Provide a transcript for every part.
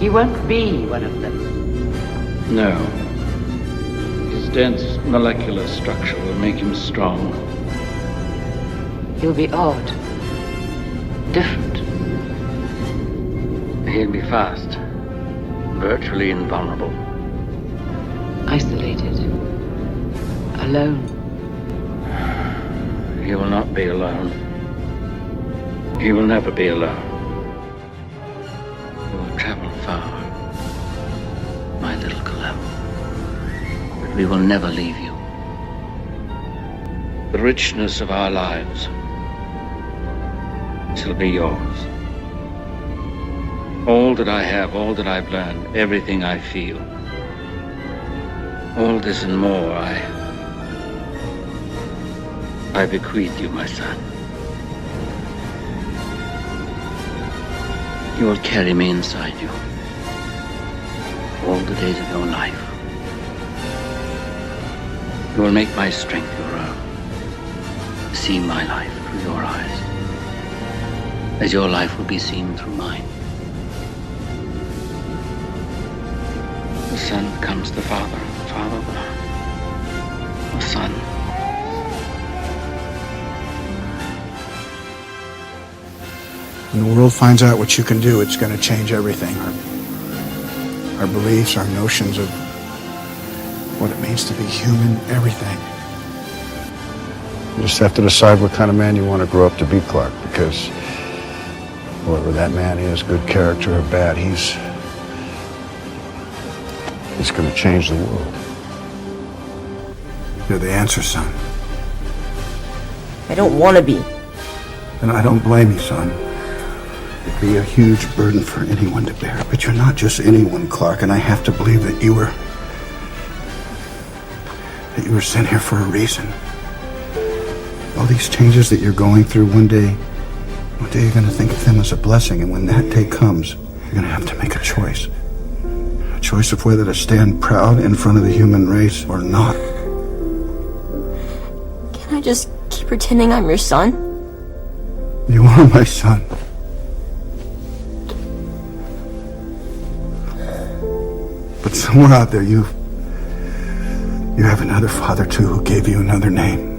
He won't be one of them. No. His dense molecular structure will make him strong. He'll be odd. Different. He'll be fast. Virtually invulnerable. Isolated. Alone. He will not be alone. He will never be alone. He will travel far, my little Kal-El. But we will never leave you. The richness of our lives shall be yours. All that I have, all that I've learned, everything I feel, all this and more, I bequeath you, my son. You will carry me inside you all the days of your life. You will make my strength your own. See my life through your eyes, as your life will be seen through mine. The Son comes the Father, the Father the Son. When the world finds out what you can do, it's going to change everything. Our beliefs, our notions of what it means to be human, everything. You just have to decide what kind of man you want to grow up to be, Clark, because whoever that man is, good character or bad, he's going to change the world. You're the answer, son. I don't want to be. And I don't blame you, son. It'd be a huge burden for anyone to bear. But you're not just anyone, Clark, and I have to believe that you were sent here for a reason. All these changes that you're going through, one day you're going to think of them as a blessing, and when that day comes, you're going to have to make a choice. A choice of whether to stand proud in front of the human race or not. Can I just keep pretending I'm your son? You are my son. But somewhere out there, you have another father, too, who gave you another name.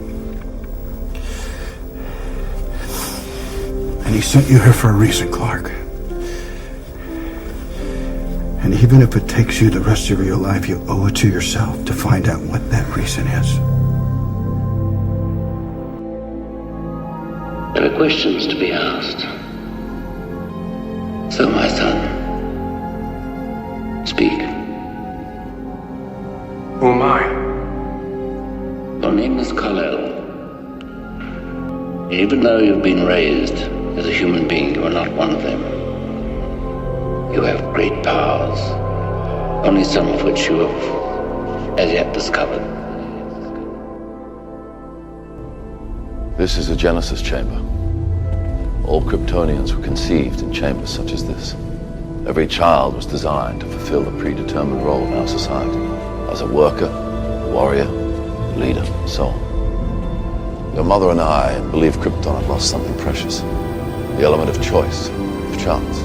And he sent you here for a reason, Clark. And even if it takes you the rest of your life, you owe it to yourself to find out what that reason is. There are questions to be asked. So, my son, speak. Who am I? Your name is Kal-El. Even though you've been raised as a human being, you are not one of them. You have great powers, only some of which you have as yet discovered. This is a Genesis chamber. All Kryptonians were conceived in chambers such as this. Every child was designed to fulfill a predetermined role in our society, as a worker, a warrior, a leader, and so on. Your mother and I believe Krypton had lost something precious, the element of choice, of chance.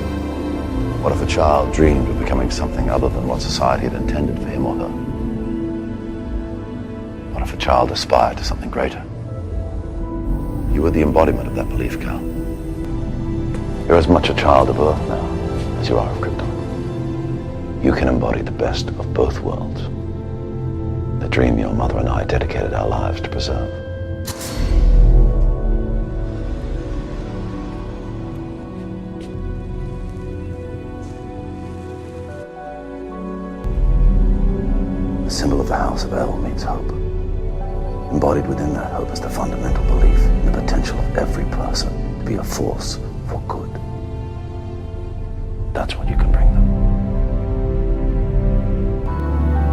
What if a child dreamed of becoming something other than what society had intended for him or her? What if a child aspired to something greater? You were the embodiment of that belief, Kal. You're as much a child of Earth now as you are of Krypton. You can embody the best of both worlds. The dream your mother and I dedicated our lives to preserve. The symbol of the House of El means hope. Embodied within that hope is the fundamental belief in the potential of every person to be a force for good. That's what you can bring them.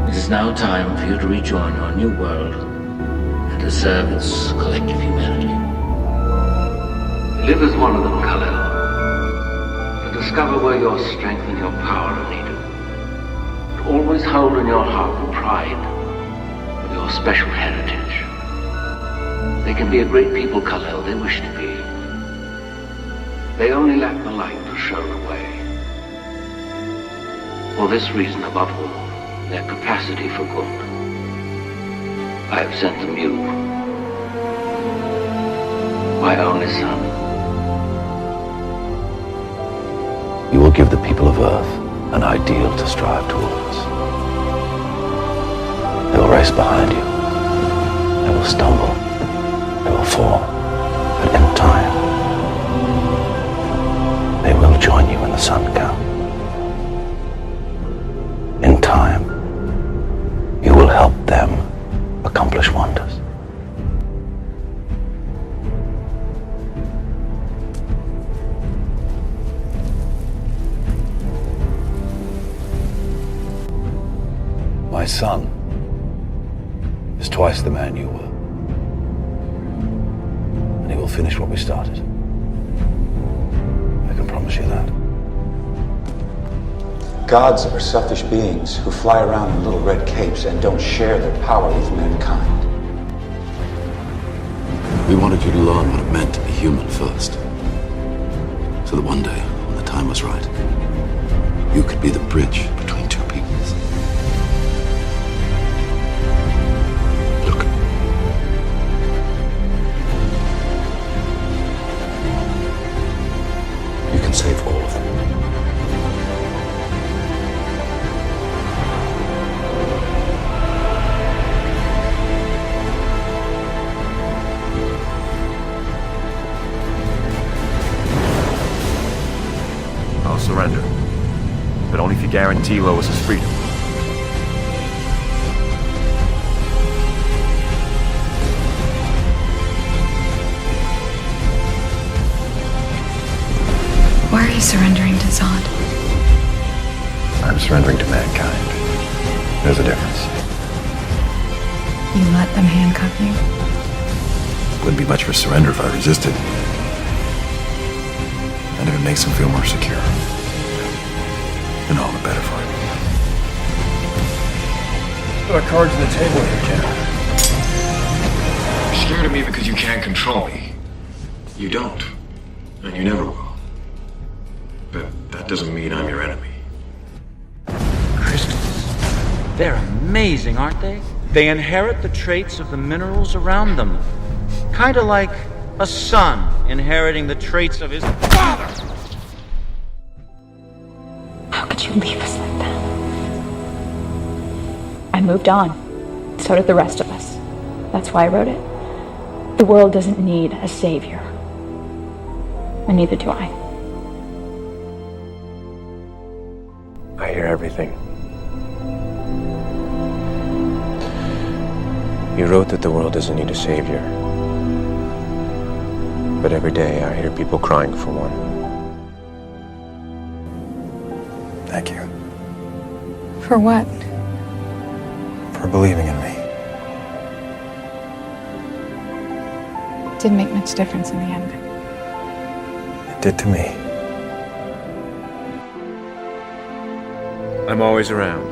It is now time for you to rejoin your new world and to serve its collective humanity. Live as one of them, Kal-El, to discover where your strength and your power are needed. To always hold in your heart the pride of your special heritage. They can be a great people, Kal-El, they wish to be. They only lack the light to show the way. For this reason above all, their capacity for good, I have sent them you, my only son. You will give the people of Earth an ideal to strive towards. They will race behind you. They will stumble. They will fall. But in time, they will join you in the sun, Kal. In time, you will help them accomplish wonders. My son is twice the man you were. And he will finish what we started. I can promise you that. Gods are selfish beings who fly around in little red capes and don't share their power with mankind. We wanted you to learn what it meant to be human first. So that one day, when the time was right, you could be the bridge between two peoples. Look. You can save all of them. I'll surrender. But only if you guarantee Lois's freedom. Why are you surrendering to Zod? I'm surrendering to mankind. There's a difference. You let them handcuff you? Wouldn't be much of a surrender if I resisted. And if it makes them feel more secure, then all the better for it. Put our cards on the table here, Ken. You're scared of me because you can't control me. You don't. And you never will. But that doesn't mean I'm your enemy. Crystals. They're amazing, aren't they? They inherit the traits of the minerals around them. Kinda like a son inheriting the traits of his father! How could you leave us like that? I moved on. So did the rest of us. That's why I wrote it. The world doesn't need a savior. And neither do I. I hear everything. You wrote that the world doesn't need a savior. But every day I hear people crying for one. Thank you For what? for believing in me. Didn't make much difference in the end. It did to me. I'm always around.